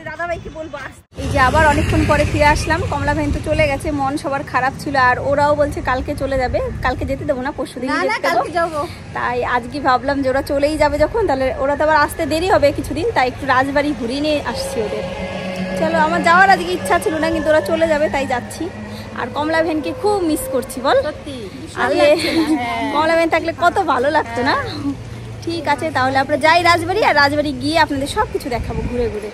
দাদাভাইকে বলবো। এই যে আবার অনেকক্ষণ পরে ফিরে আসলাম। কমলা ভাই তো চলে গেছে, মন সবার খারাপ ছিল, আর ওরাও বলছে কালকে চলে যাবে। কালকে যেতে দেবো না, পরশুদিন যাবো। তাই আজকে ভাবলাম যে ওরা চলেই যাবে যখন, তাহলে ওরা তো আবার আসতে দেরি হবে কিছুদিন, তাই একটু রাজবাড়ি ঘুরিয়ে নিয়ে আসছি ওদের। চলো, আমার যাওয়ার আজকে ইচ্ছা ছিল না, কিন্তু ওরা চলে যাবে তাই যাচ্ছি। আর কমলা ভ্যানকে খুব মিস করছি বল, কমলা ভ্যান থাকলে কত ভালো লাগতো না। ঠিক আছে, তাহলে আমরা যাই রাজবাড়ি, আর রাজবাড়ি গিয়ে আপনাদের সব কিছু দেখাবো ঘুরে ঘুরে।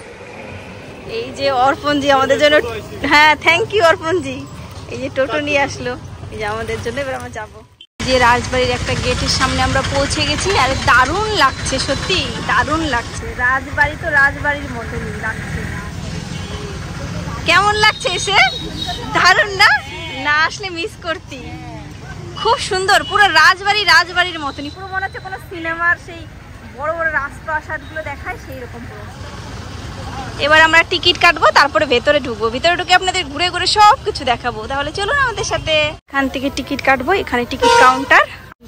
এই যে অর্পণজি আমাদের জন্য, হ্যাঁ থ্যাংক ইউ অর্পণজি, এই যে টোটো নিয়ে আসলো এই যে আমাদের জন্য। এবার আমরা যাবো যে রাজবাড়ির একটা গেটের সামনে আমরা পৌঁছে গেছি, আর দারুণ লাগছে, সত্যি দারুণ লাগছে। রাজবাড়ি তো রাজবাড়ির মতনই লাগছে। কেমন লাগছে এসে? দারুণ না? না আসলে মিস করতি। খুব সুন্দর, পুরো রাজবাড়ি রাজবাড়ির মতনই, পুরো মনে হচ্ছে কোনো সিনেমার সেই বড় বড় রাজপ্রাসাদ গুলো দেখায় সেই রকম পুরো। এবার আমরা টিকিট কাটবো, তারপরে ভেতরে ঢুকবো। ভিতরে ঢুকে আপনাদের ঘুরে ঘুরে সব কিছু দেখাবো। তাহলে চলুন আমাদের সাথে। এখান থেকে টিকিট কাটবো, এখানে টিকিট কাউন্টার।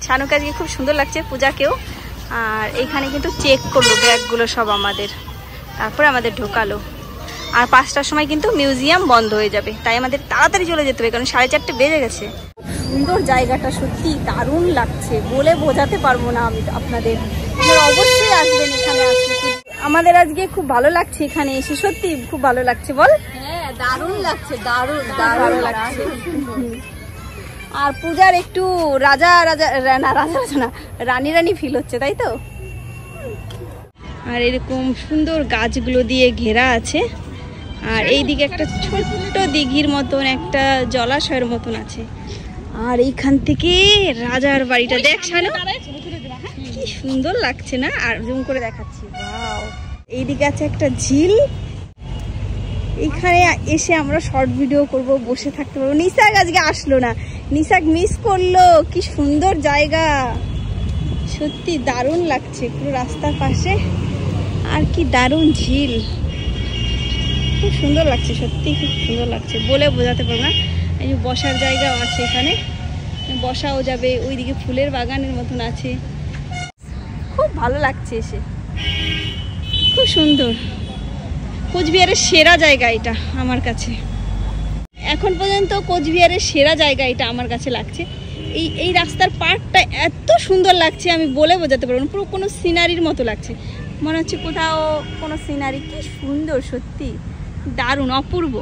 শানুকে আজকে খুব সুন্দর লাগছে, পূজাকেও। আর এখানে কিন্তু চেক করলো ব্যাগগুলো সব আমাদের, তারপরে আমাদের ঢোকালো। আর 5টার সময় কিন্তু মিউজিয়াম বন্ধ হয়ে যাবে, তাই আমাদের তাড়াতাড়ি চলে যেতে হবে, কারণ 4:30 বেজে গেছে। সুন্দর জায়গাটা, সত্যি দারুণ লাগছে, বলে বোঝাতে পারবো না আমি আপনাদের। অবশ্যই আসবেন এখানে আসলে। আমাদের আজকে খুব ভালো লাগছে এখানে এসে, সত্যি খুব ভালো লাগছে বল। হ্যাঁ দারুণ লাগছে, দারুণ ভালো লাগছে। আর পূজার একটু রাজা রাজা না, রাজা রাজা না, রানী রানী ফিল হচ্ছে, তাই তো। আর এরকম সুন্দর গাছগুলো দিয়ে ঘেরা আছে, আর এইদিকে একটা ছোট্ট দিঘির মতন, একটা জলাশয়ের মতন আছে। আর এইখান থেকে রাজার বাড়িটা দেখ শানু, কি সুন্দর লাগছে না? আর জুম করে দেখাচ্ছি, ওয়াও। এইদিকে আছে একটা ঝিল, এখানে এসে আমরা শর্ট ভিডিও করব, বসে থাকতে পারবো। নিশাক আজকে আসলো না, নিশাক মিস করলো। কি সুন্দর জায়গা, সত্যি দারুণ লাগছে, পুরো রাস্তার পাশে। আর কি দারুণ ঝিল, খুব সুন্দর লাগছে, সত্যি খুব সুন্দর লাগছে, বলে বোঝাতে পারবো না। এই যে বসার জায়গাও আছে, এখানে বসাও যাবে। ওইদিকে ফুলের বাগানের মতন আছে, খুব ভালো লাগছে এসে, খুব সুন্দর। কোচবিহারের সেরা জায়গা এটা আমার কাছে, এখন পর্যন্ত কোচবিহারের সেরা জায়গা এটা আমার কাছে লাগছে। এই রাস্তার পার্কটা এত সুন্দর লাগছে, আমি বলে বোঝাতে পারবো না। পুরো কোনো সিনারির মতো লাগছে, মনে হচ্ছে কোথাও কোনো সিনারি। কি সুন্দর, সত্যি দারুণ, অপূর্ব।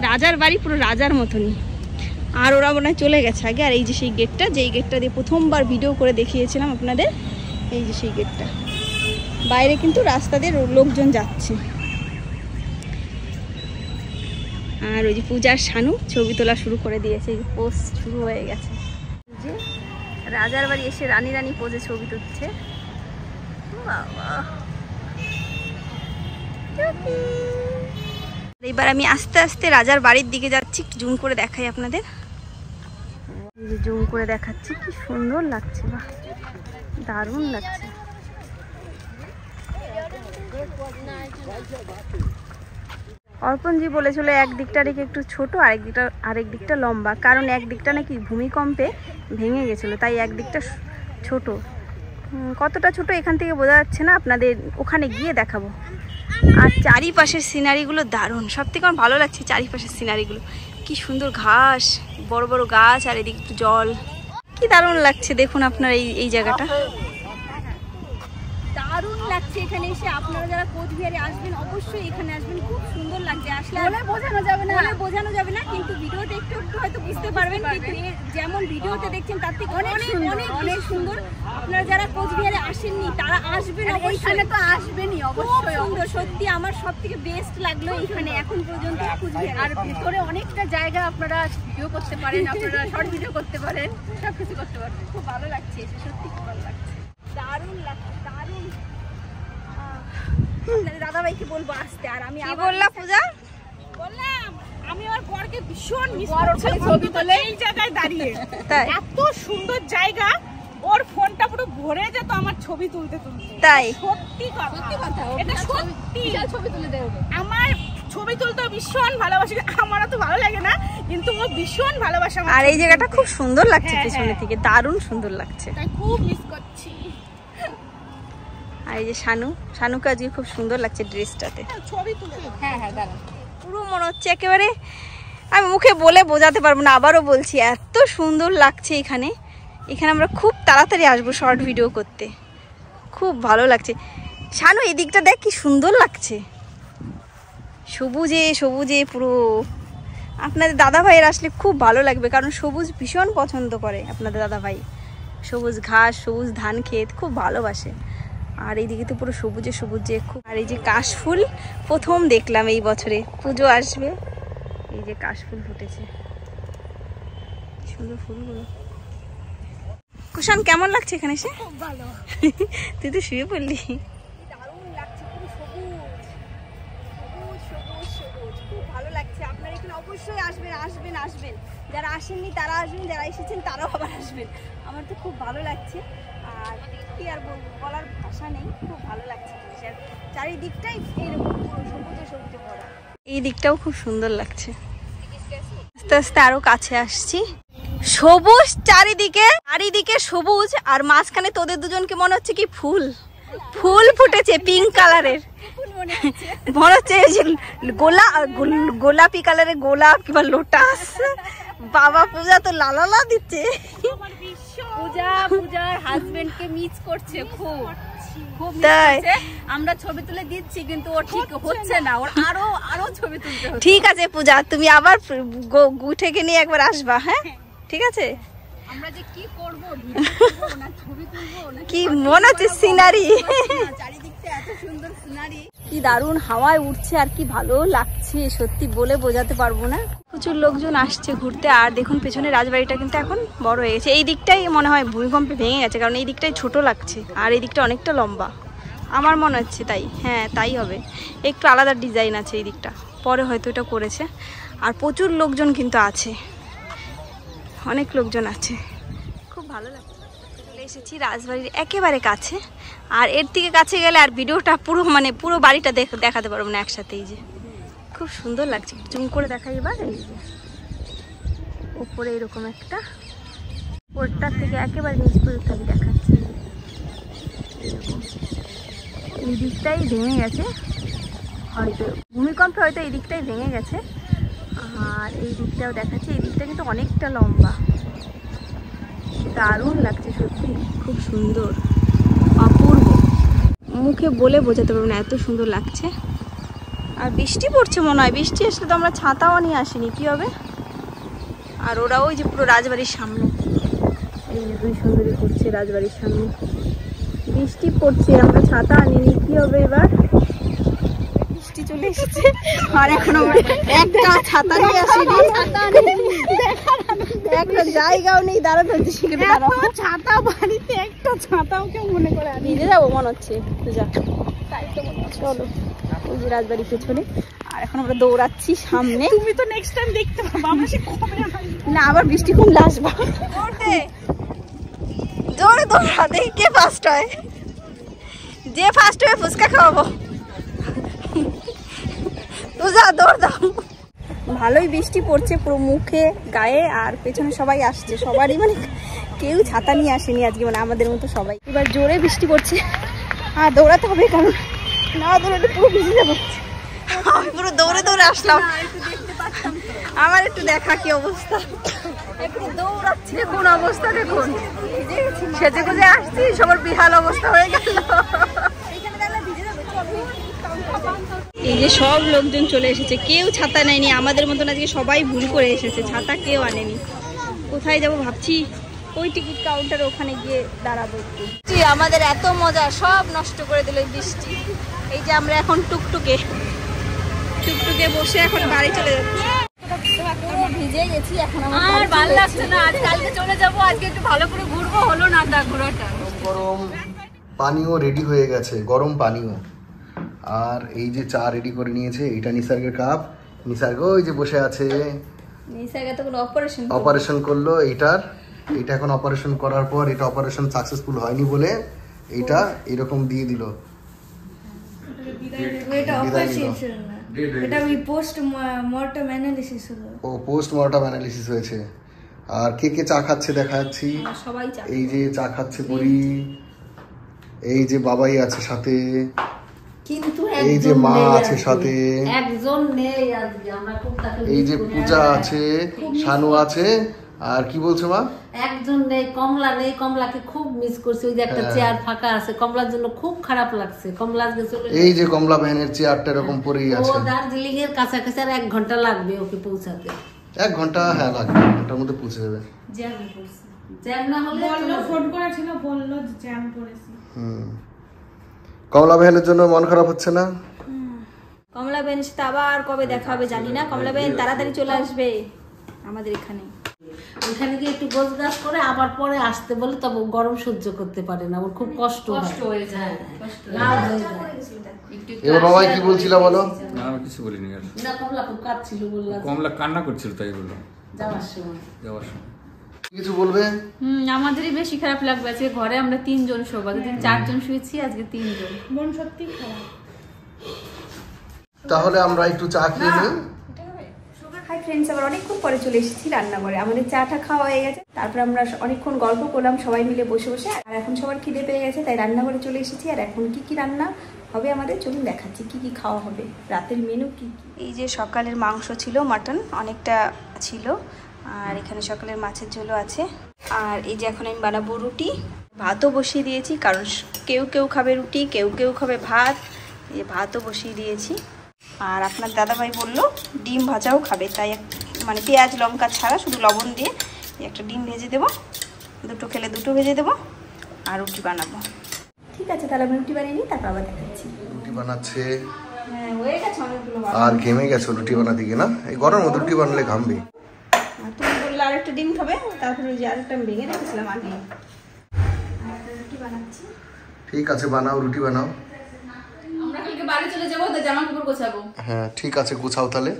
রাজার বাড়ি পুরো রাজার মতনই। আর ওরা মনে হয় চলে গেছে আগে। আর এই যে সেই গেটটা, যেই গেটটা দিয়ে প্রথমবার ভিডিও করে দেখিয়েছিলাম আপনাদের, এই যে সেই গেটটা। বাইরে কিন্তু রাস্তা দিয়ে লোকজন যাচ্ছে। আর ওই যে পূজার শানু ছবি তোলা শুরু করে দিয়েছে, পোস্ট শুরু হয়ে গেছে। যে রাজার বাড়ি এসে রানী রানী পোজে ছবি তুলছে। এবার আমি আস্তে আস্তে রাজার বাড়ির দিকে যাচ্ছি, জুম করে দেখাই আপনাদের। জুম করে দেখাচ্ছি, কি সুন্দর লাগছে, বাহ দারুণ লাগছে। অর্পণজি বলেছিল একদিকটা রেখে একটু ছোট, আরেক দিকটা লম্বা, কারণ একদিকটা নাকি ভূমিকম্পে ভেঙে গেছিল, তাই একদিকটা ছোট। কতটা ছোট এখান থেকে বোঝা যাচ্ছে না, আপনাদের ওখানে গিয়ে দেখাবো। আর চারিপাশের সিনারিগুলো দারুণ, সব থেকে আমার ভালো লাগছে চারিপাশের সিনারিগুলো। কি সুন্দর ঘাস, বড় বড় গাছ, আর এদিকে একটু জল, কি দারুণ লাগছে। দেখুন আপনারা এই জায়গাটা দারুণ লাগছে। এখানে এসে আপনারা যারা কোচবিহারে আসবেন অবশ্যই এখানে আসবেন, খুব সুন্দর লাগছে। আসলে বোঝানো যাবে না, কিন্তু ভিডিওতে একটু হয়তো বুঝতে পারবেন। যেমন ভিডিওতে দেখছেন তার থেকে অনেক সুন্দর। আপনারা যারা কোচবিহারে আসেননি তারা আসবেন, ওইখানে তো আসবেনই অবশ্যই। সুন্দর, সত্যি আমার সব থেকে বেস্ট লাগলো এখানে এখন পর্যন্ত কোচবিহার। আর ভিতরে অনেকটা জায়গা আপনারা ভিডিও করতে পারেন, আপনারা শর্ট ভিডিও করতে পারেন, সবকিছু করতে পারেন। খুব ভালো লাগছে এসে, সত্যি খুব ভালো লাগছে, দারুণ লাগছে, দারুণ। দাদাভাইকে বলবো আসতে। আর আমি বললাম পূজা, বললাম আমি আমার বরকে ভীষণ মিস করছি ছবি তোলে এই জায়গায় দাঁড়িয়ে। এত সুন্দর জায়গা, ওর ফোনটা পুরো ভরে যেত আমার ছবি তুলতে তুলতে। তাই সত্যি কথা, এটা সত্যি ছবি তুলে দেয়। আমার ছবি তুলতে ভীষণ ভালোবাসে, আমার তো ভালো লাগে না, কিন্তু ও ভীষণ ভালোবাসে। আর এই জায়গাটা খুব সুন্দর লাগছে পিছনে থেকে, দারুণ সুন্দর লাগছে, তাই খুব মিস করছি। আর এই যে শানুকে আজকে খুব সুন্দর লাগছে ড্রেসটাতে। হ্যাঁ হ্যাঁ দাঁড়ান, পুরো মনে হচ্ছে একেবারে, আমি মুখে বলে বোঝাতে পারবো না, আবারও বলছি এত সুন্দর লাগছে এখানে। এখানে আমরা খুব তাড়াতাড়ি আসবো শর্ট ভিডিও করতে, খুব ভালো লাগছে। শানু এই দিকটা দেখ কি সুন্দর লাগছে, সবুজে সবুজে পুরো। আপনাদের দাদা ভাইয়ের আসলে খুব ভালো লাগবে, কারণ সবুজ ভীষণ পছন্দ করে আপনাদের দাদা ভাই। সবুজ ঘাস, সবুজ ধান ক্ষেত খুব ভালোবাসে। আর এইদিকে তো পুরো সবুজে সবুজে খুব। আর এই যে কাশফুল প্রথম দেখলাম এই বছরে, পুজো আসবে, এই যে কাশফুল ফুটেছে, সুন্দর ফুলগুলো। কুষাণ কেমন লাগছে এখানে এসে? খুব ভালো। তুই তো শুয়ে পড়লি। দারুণ লাগছে, পুরো সবুজ সবুজ সবুজ সবুজ, খুব ভালো লাগছে। আপনারা এখানে অবশ্যই আসবেন আসবেন আসবেন, যারা আসেননি তারা আসবেন, যারা এসেছেন তারাও আবার আসবেন। আমার তো খুব ভালো লাগছে, আর কি আর বলবো, বলার ভাষা নেই, খুব ভালো লাগছে। চারিদিকটাই এইরকম পুরো সবুজে সবুজে ভরা। এই দিকটাও খুব সুন্দর লাগছে। আস্তে আস্তে আরো কাছে আসছি, সবুজ চারিদিকে, চারিদিকে সবুজ, আর মাঝখানে তোদের দুজনকে মনে হচ্ছে কি ফুল ফুল ফুটেছে পিঙ্ক কালারের, মনে হচ্ছে গোলাপি কালারের গোলাপ কিংবা লোটাস। বাবা পূজা তো লালালা দিচ্ছে, পূজার হাজবেন্ডকে মিস করছে খুব খুব। আমরা ছবি তুলে দিচ্ছি কিন্তু ও ঠিক হচ্ছে না, ওর আরো ছবি তুলতে হবে। ঠিক আছে পূজা, তুমি আবার গুঠেকে নিয়ে একবার আসবা। হ্যাঁ ঠিক আছে। আমরা যে কি করব, ভিডিও করব না ছবি তুলবো না, কি মনে হচ্ছে সিনারি, চারিদিকটা এত সুন্দর সিনারি, কি দারুণ হাওয়ায় উঠছে, আর কি ভালো লাগছে সত্যি বলে বোঝাতে পারবো না। প্রচুর লোকজন আসছে ঘুরতে। আর দেখুন পেছনে রাজবাড়িটা কিন্তু এখন বড় হয়ে গেছে। এই দিকটাই মনে হয় ভূমিকম্পে ভেঙে গেছে, কারণ এই দিকটাই ছোট লাগছে, আর এই দিকটা অনেকটা লম্বা আমার মনে হচ্ছে। তাই হ্যাঁ তাই হবে, একটু আলাদা ডিজাইন আছে এই দিকটা, পরে হয়তো এটা করেছে। আর প্রচুর লোকজন কিন্তু আছে, অনেক লোকজন আছে, খুব ভালো লাগছে। চলে এসেছি রাজবাড়ির একেবারে কাছে, আর এর থেকে কাছে গেলে আর ভিডিওটা পুরো মানে পুরো বাড়িটা দেখাতে পারবো না একসাথে। এই যে খুব সুন্দর লাগছে, জুম করে দেখাই এবার। এই যে উপরে এরকম একটা, ওরটার থেকে একেবারে নিচ পর্যন্ত আমি দেখাচ্ছি। এই দিকটাই ভেঙে গেছে হয়তো, ভূমিকম্পে হয়তো এই দিকটাই ভেঙে গেছে। আর এই দিকটাও দেখাচ্ছি, এই দিকটা কিন্তু অনেকটা লম্বা, দারুণ লাগছে সত্যি, খুব সুন্দর, অপূর্ব, মুখে বলে বোঝাতে পারবো না, এত সুন্দর লাগছে। আর বৃষ্টি পড়ছে মনে হয়, বৃষ্টি আসলে তো আমরা ছাতাও নিয়ে আসিনি, কি হবে। আর ওরা ওই যে পুরো রাজবাড়ির সামনে, এই যে দুই সুন্দরী করছে রাজবাড়ির সামনে, বৃষ্টি পড়ছে, আমরা ছাতা আনিনি, কি হবে এবার। বৃষ্টি চলে এসেছে, আর এখন আমরা একটা ছাতা নিয়ে আসিনি, একটা জায়গাও নেই দাঁড়াতে হচ্ছে, ছাতা বাড়িতে একটা ছাতাও কেউ মনে করে নিজে যাবো মনে হচ্ছে। চলো ওই যে রাজবাড়ি পেছনে, আর এখন আমরা দৌড়াচ্ছি সামনে। তুমি তো নেক্সট টাইম দেখতে পাবো, আমরা সে কবে না আবার বৃষ্টি কমলে আসবো। জোরে দৌড়া, দেখি কে ফার্স্ট হয়, যে ফার্স্ট হয়ে ফুচকা খাওয়াবো। পূজা দৌড় দাও। ভালোই বৃষ্টি পড়ছে পুরো মুখে গায়ে, আর পেছনে সবাই আসছে, সবারই মানে কেউ ছাতা নিয়ে আসেনি আজকে, মানে আমাদের মতো সবাই। এবার জোরে বৃষ্টি পড়ছে, আর দৌড়াতে হবে, কারণ না দৌড়ালে পুরো ভিজে যাবো। আমি পুরো দৌড়ে দৌড়ে আসলাম, আমার একটু দেখা কি অবস্থা, একটু দৌড়াচ্ছি, কোন অবস্থা দেখুন, সেজে গুজে আসছি, সবার বিহাল অবস্থা হয়ে গেল। এই যে সব লোকজন চলে এসেছে, কেউ ছাতা নেয়নি, আমাদের মতন আজকে সবাই ভুল করে এসেছে, ছাতা কেউ আনেনি। কোথায় যাব ভাবছি, ওই টিকিট কাউন্টার ওখানে গিয়ে দাঁড়াবো। আমাদের এত মজা সব নষ্ট করে দিল বৃষ্টি। এই যে আমরা এখন টুকটুকে বসে এখন বাড়ি চলে যাচ্ছি, ভিজে গেছি, এখন আমার ভালো লাগছে না, আজ কালকে চলে যাবো, আজকে একটু ভালো করে ঘুরবো, হলো না দা ঘোরাটা। গরম পানীয় রেডি হয়ে গেছে, গরম পানীয়। আর এই যে চা রেডি করে নিয়েছে, এটা নিসর্গের কাপ, নিসর্গ ওই যে বসে আছে, নিসর্গ তো কোনো অপারেশন করলো এইটার, এটা এখন অপারেশন করার পর, এটা অপারেশন সাকসেসফুল হয়নি বলে এইটা এরকম দিয়ে দিল। এটা অপারেশন না, এটা ওই পোস্ট মর্টম অ্যানালিসিস হলো। ও পোস্ট মর্টম অ্যানালিসিস হয়েছে। আর কে কে চা খাচ্ছে দেখা যাচ্ছি, সবাই চা, এই যে চা খাচ্ছে পরি, এই যে বাবাই আছে সাথে, কিন্তু এই যে মা আছে সাথে, একজন নেই আজকে, আমরা খুব তাকে এই যে পূজা আছে, শানু আছে, আর কি বলছো মা? একজন নেই, কমলা নেই, কমলাকে খুব মিস করছি। ওই যে একটা চেয়ার ফাঁকা আছে, কমলার জন্য খুব খারাপ লাগছে। কমলা আজকে চলে, এই যে কমলা ভ্যানের চেয়ারটা এরকম পরেই ও আছে। দার্জিলিং এর কাছাকাছি আর 1 ঘন্টা লাগবে ওকে পৌঁছাতে। 1 ঘন্টা হ্যাঁ লাগবে, ঘন্টার মধ্যে পৌঁছে যাবে। জ্যাম না হলে ফোন করেছিল, বললো জ্যাম পড়েছি। কমলা ভ্যানের জন্য মন খারাপ হচ্ছে না? কমলা বেনের সাথে আবার কবে দেখা হবে জানি না। কমলা বেন তাড়াতাড়ি চলে আসবে আমাদের এখানে। ওইখানে গিয়ে একটু গোছ গাছ করে আবার পরে আসতে বলে, তবে গরম সহ্য করতে পারে না, ওর খুব কষ্ট হয়ে যায়। এবার বাবাই কি বলছিল বলো? না আমি কিছু বলিনি। আর না, কমলা খুব কাঁদছিল, বললাম কমলা কান্না করছিল, তাই বললাম যাওয়ার সময়। কিছু বলবে? আমাদেরই বেশি খারাপ লাগবে। আজকে ঘরে আমরা 3 জন শোবো, আগের 4 জন শুয়েছি, আজকে 3 জন। মন সত্যি খারাপ। তাহলে আমরা একটু চা খেয়ে নিই। হাই ফ্রেন্ডস, আবার অনেকক্ষণ পরে চলে এসেছি রান্নাঘরে। আমাদের চাটা খাওয়া হয়ে গেছে, তারপর আমরা অনেকক্ষণ গল্প করলাম সবাই মিলে বসে বসে। আর এখন সবার খিদে পেয়ে গেছে, তাই রান্নাঘরে চলে এসেছি। আর এখন কি কি রান্না হবে আমাদের চলুন দেখাচ্ছি কি কি খাওয়া হবে, রাতের মেনু কি কি। এই যে সকালের মাংস ছিল, মাটন অনেকটা ছিল, আর এখানে সকালের মাছের ঝোলও আছে। আর এই যে এখন আমি বানাবো রুটি, ভাতও বসিয়ে দিয়েছি, কারণ কেউ কেউ খাবে রুটি, কেউ কেউ খাবে ভাত। এই ভাতও বসিয়ে দিয়েছি। আর আপনার দাদাভাই বললো ডিম ভাজাও খাবে, তাই মানে পেঁয়াজ লঙ্কা ছাড়া শুধু লবণ দিয়ে একটা ডিম ভেজে দেবো, দুটো খেলে দুটো ভেজে দেবো, আর রুটি বানাবো। ঠিক আছে, তাহলে আমি রুটি বানিয়ে নিই, তারপর আবার দেখাচ্ছি। রুটি বানাচ্ছে, হ্যাঁ হয়ে গেছে অনেকগুলো। আর ঘেমে গেছো রুটি বানাতে গিয়ে না? এই গরম মধ্যে রুটি বানালে ঘামবে। তুমি বললে আরেকটা ডিম খাবে, তারপরে ওই যে আরেকটা আমি ভেঙে রেখেছিলাম আগে। রুটি বানাচ্ছি। ঠিক আছে, বানাও, রুটি বানাও। আমরা কালকে বাড়ি চলে যাবো, তো জামা কাপড় গোছাবো। হ্যাঁ ঠিক আছে, গুছাও তাহলে।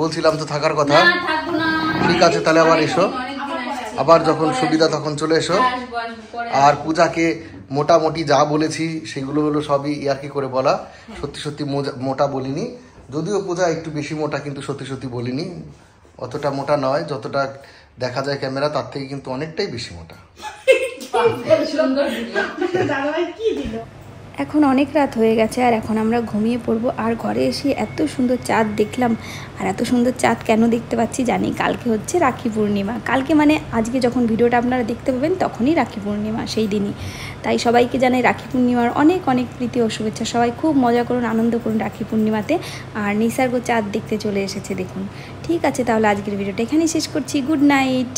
বলছিলাম তো থাকার কথা। না থাকবো না। ঠিক আছে, তাহলে আবার এসো, আবার যখন সুবিধা তখন চলে এসো। আর পূজাকে মোটামুটি যা বলেছি সেগুলো হলো সবই ইয়ার্কি করে বলা, সত্যি সত্যি মোটা বলিনি। যদিও পূজা একটু বেশি মোটা, কিন্তু সত্যি সত্যি বলিনি। অতটা মোটা নয়, যতটা দেখা যায় ক্যামেরা তার থেকে কিন্তু অনেকটাই বেশি মোটা। এখন অনেক রাত হয়ে গেছে, আর এখন আমরা ঘুমিয়ে পড়বো। আর ঘরে এসে এত সুন্দর চাঁদ দেখলাম। আর এত সুন্দর চাঁদ কেন দেখতে পাচ্ছি জানি, কালকে হচ্ছে রাখি পূর্ণিমা। কালকে মানে আজকে যখন ভিডিওটা আপনারা দেখতে পাবেন তখনই রাখি পূর্ণিমা, সেই দিনই। তাই সবাইকে জানাই রাখি পূর্ণিমার অনেক অনেক প্রীতি ও শুভেচ্ছা। সবাই খুব মজা করুন, আনন্দ করুন রাখি পূর্ণিমাতে। আর নিসর্গ চাঁদ দেখতে চলে এসেছে দেখুন। ঠিক আছে, তাহলে আজকের ভিডিওটা এখানেই শেষ করছি। Good night.